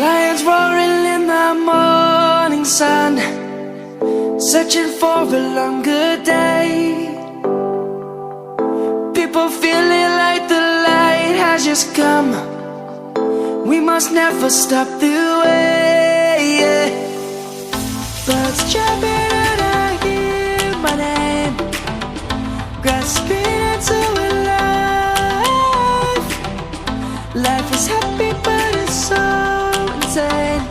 Lions roaring in the morning sun, searching for a longer day. People feeling like the light has just come. We must never stop the way. Birds chirping and I hear my name, grasping into a life. Life is happy but it's so insane.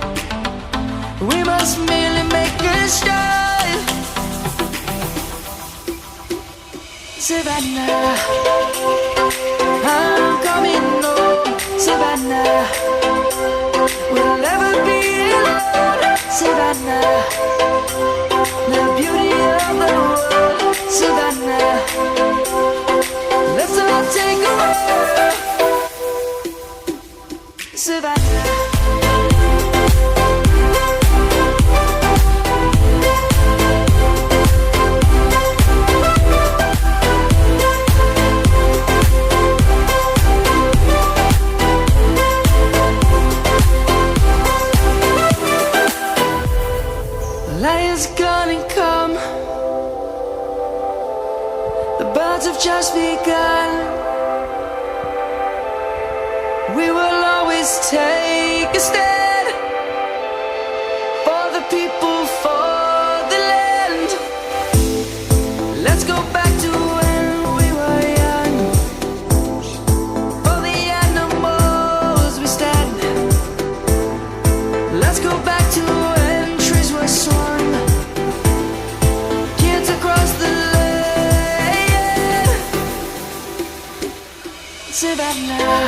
We must merely make a strive. Savannah, I'm coming home. Savannah, we'll never be alone. Savannah, the beauty of the world. Savannah, let's all take a walk. Savannah. Lion's gonna come. The birds have just begun. We will always take a stand for the people, for the land. Let's go back to when we were young. For the animals we stand. Let's go back to when trees were swung. Kids across the land. Savannah.